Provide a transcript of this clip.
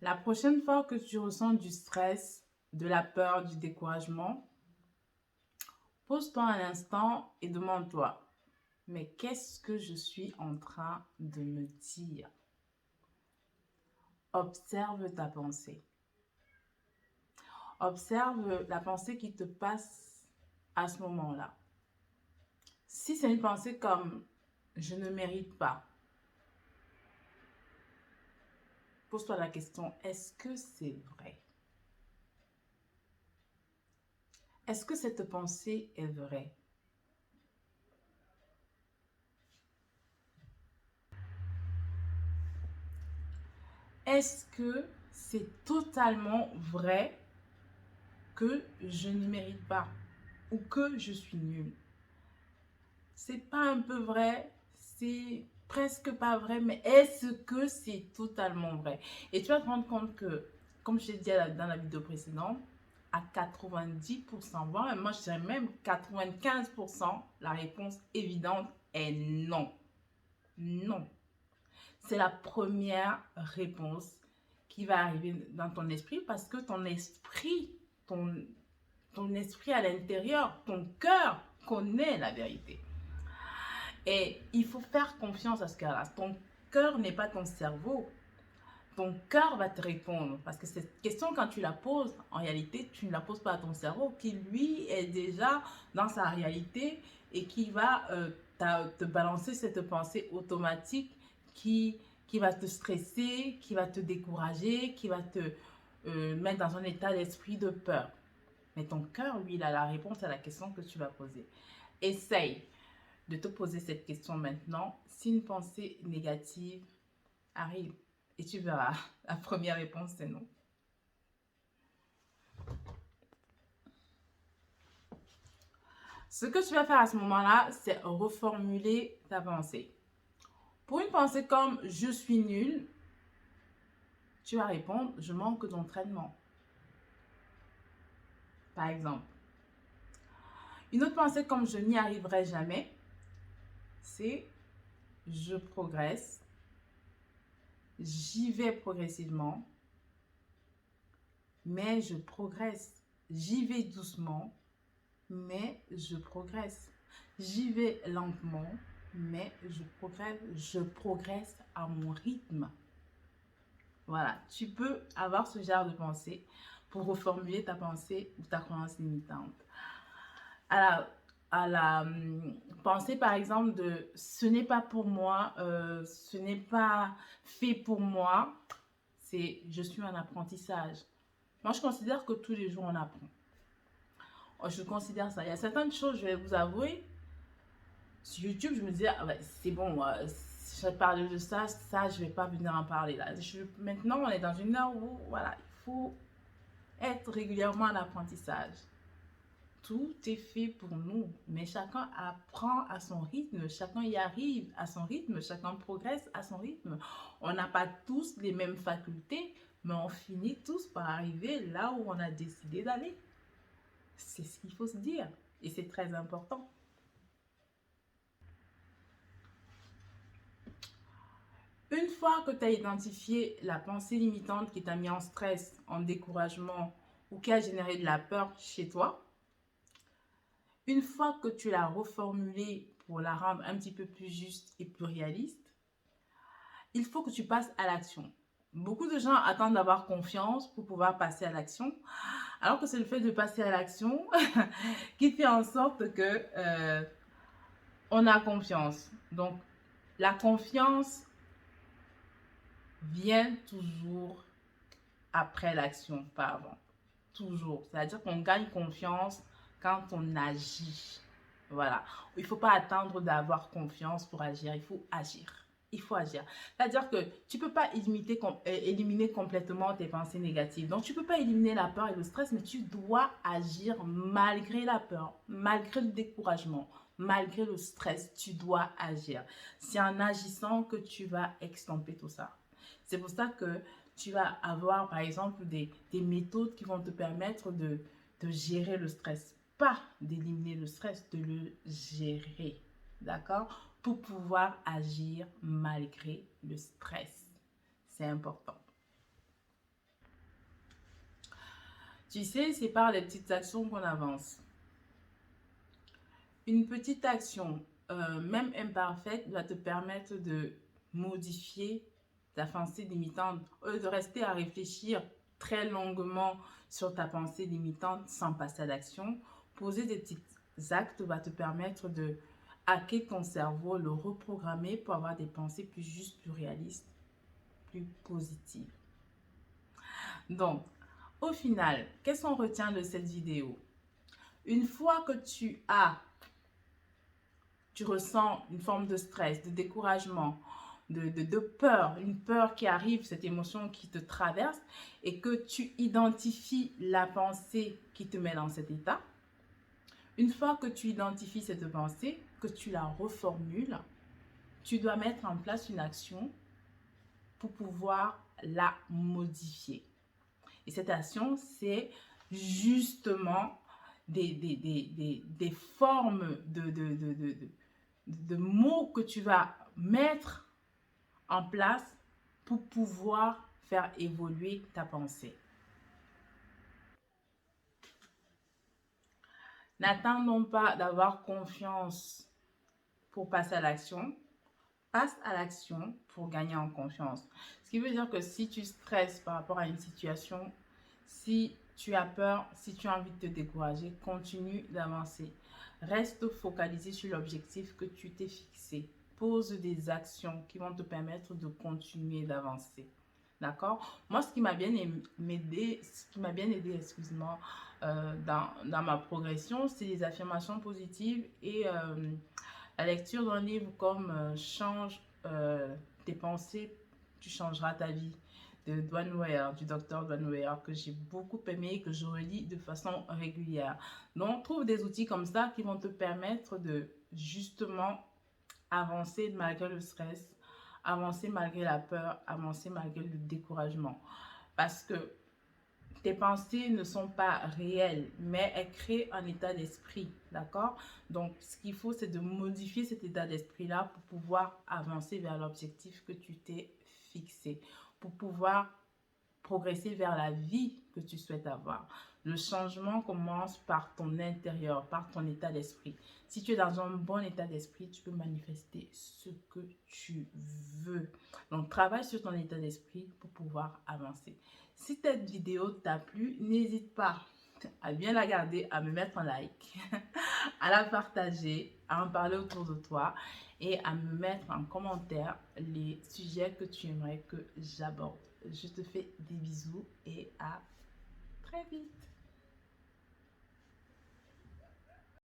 La prochaine fois que tu ressens du stress, de la peur, du découragement, pose-toi un instant et demande-toi, mais qu'est-ce que je suis en train de me dire? Observe ta pensée. Observe la pensée qui te passe à ce moment-là. Si c'est une pensée comme je ne mérite pas, pose-toi la question, est-ce que c'est vrai? Est-ce que cette pensée est vraie? Est-ce que c'est totalement vrai que je ne mérite pas ou que je suis nulle? C'est pas un peu vrai, c'est presque pas vrai, mais est-ce que c'est totalement vrai? Et tu vas te rendre compte que, comme je l'ai dit dans la vidéo précédente, à 90%, voire moi je dirais même 95%, la réponse évidente est non. Non. C'est la première réponse qui va arriver dans ton esprit parce que ton, ton esprit à l'intérieur, ton cœur connaît la vérité. Et il faut faire confiance à ce cœur-là. Ton cœur n'est pas ton cerveau. Ton cœur va te répondre. Parce que cette question, quand tu la poses, en réalité, tu ne la poses pas à ton cerveau, qui lui est déjà dans sa réalité et qui va te balancer cette pensée automatique qui va te stresser, qui va te décourager, qui va te mettre dans un état d'esprit de peur. Mais ton cœur, lui, il a la réponse à la question que tu vas poser. Essaye de te poser cette question maintenant. Si une pensée négative arrive, et tu verras, la première réponse c'est non. Ce que tu vas faire à ce moment-là, c'est reformuler ta pensée. Pour une pensée comme je suis nul, tu vas répondre je manque d'entraînement. Par exemple. Une autre pensée comme je n'y arriverai jamais, c'est je progresse, j'y vais progressivement, mais je progresse. J'y vais doucement, mais je progresse. J'y vais lentement, mais je progresse à mon rythme. Voilà, tu peux avoir ce genre de pensée pour reformuler ta pensée ou ta croyance limitante. À la pensée, par exemple, de ce n'est pas pour moi, ce n'est pas fait pour moi, c'est je suis en apprentissage. Moi, je considère que tous les jours, on apprend. Je considère ça. Il y a certaines choses, je vais vous avouer, sur YouTube, je me disais, ah ouais, c'est bon, je vais parler de ça, je vais pas venir en parler là. Maintenant, on est dans une ère où, voilà, il faut être régulièrement en apprentissage. Tout est fait pour nous, mais chacun apprend à son rythme, chacun y arrive à son rythme, chacun progresse à son rythme. On n'a pas tous les mêmes facultés, mais on finit tous par arriver là où on a décidé d'aller. C'est ce qu'il faut se dire, et c'est très important. Une fois que tu as identifié la pensée limitante qui t'a mis en stress, en découragement ou qui a généré de la peur chez toi, une fois que tu l'as reformulée pour la rendre un petit peu plus juste et plus réaliste, il faut que tu passes à l'action. Beaucoup de gens attendent d'avoir confiance pour pouvoir passer à l'action, alors que c'est le fait de passer à l'action qui fait en sorte que on a confiance. Donc, la confiance vient toujours après l'action, pas avant. Toujours. C'est-à-dire qu'on gagne confiance quand on agit. Voilà. Il ne faut pas attendre d'avoir confiance pour agir. Il faut agir. Il faut agir. C'est-à-dire que tu ne peux pas éliminer complètement tes pensées négatives. Donc, tu ne peux pas éliminer la peur et le stress, mais tu dois agir malgré la peur, malgré le découragement, malgré le stress. Tu dois agir. C'est en agissant que tu vas extirper tout ça. C'est pour ça que tu vas avoir, par exemple, des méthodes qui vont te permettre de gérer le stress. Pas d'éliminer le stress, de le gérer. D'accord? Pour pouvoir agir malgré le stress. C'est important. Tu sais, c'est par les petites actions qu'on avance. Une petite action, même imparfaite, va te permettre de modifier ta pensée limitante. Au lieu de rester à réfléchir très longuement sur ta pensée limitante sans passer à l'action, poser des petits actes va te permettre de hacker ton cerveau, le reprogrammer pour avoir des pensées plus justes, plus réalistes, plus positives. Donc, au final, qu'est-ce qu'on retient de cette vidéo? Une fois que tu ressens une forme de stress, de découragement, de peur, une peur qui arrive, cette émotion qui te traverse, et que tu identifies la pensée qui te met dans cet état, une fois que tu identifies cette pensée, que tu la reformules, tu dois mettre en place une action pour pouvoir la modifier. Et cette action, c'est justement des formes de mots que tu vas mettre en place pour pouvoir faire évoluer ta pensée. N'attendons pas d'avoir confiance pour passer à l'action. Passe à l'action pour gagner en confiance. Ce qui veut dire que si tu stresses par rapport à une situation, si tu as peur, si tu as envie de te décourager, continue d'avancer. Reste focalisé sur l'objectif que tu t'es fixé. Pose des actions qui vont te permettre de continuer d'avancer. D'accord? Moi, ce qui m'a bien aidé, excuse-moi, dans ma progression, c'est les affirmations positives et la lecture d'un livre comme Change tes pensées, tu changeras ta vie de Dwan Ware, du docteur Dwan Ware, que j'ai beaucoup aimé et que je relis de façon régulière. Donc, trouve des outils comme ça qui vont te permettre de justement avancer malgré le stress, avancer malgré la peur, avancer malgré le découragement. Parce que tes pensées ne sont pas réelles, mais elles créent un état d'esprit, d'accord? Donc, ce qu'il faut, c'est de modifier cet état d'esprit-là pour pouvoir avancer vers l'objectif que tu t'es fixé, pour pouvoir progresser vers la vie que tu souhaites avoir. Le changement commence par ton intérieur, par ton état d'esprit. Si tu es dans un bon état d'esprit, tu peux manifester ce que tu veux. Donc, travaille sur ton état d'esprit pour pouvoir avancer. Si cette vidéo t'a plu, n'hésite pas à bien la garder, à me mettre un like, à la partager, à en parler autour de toi et à me mettre en commentaire les sujets que tu aimerais que j'aborde. Je te fais des bisous et à très vite.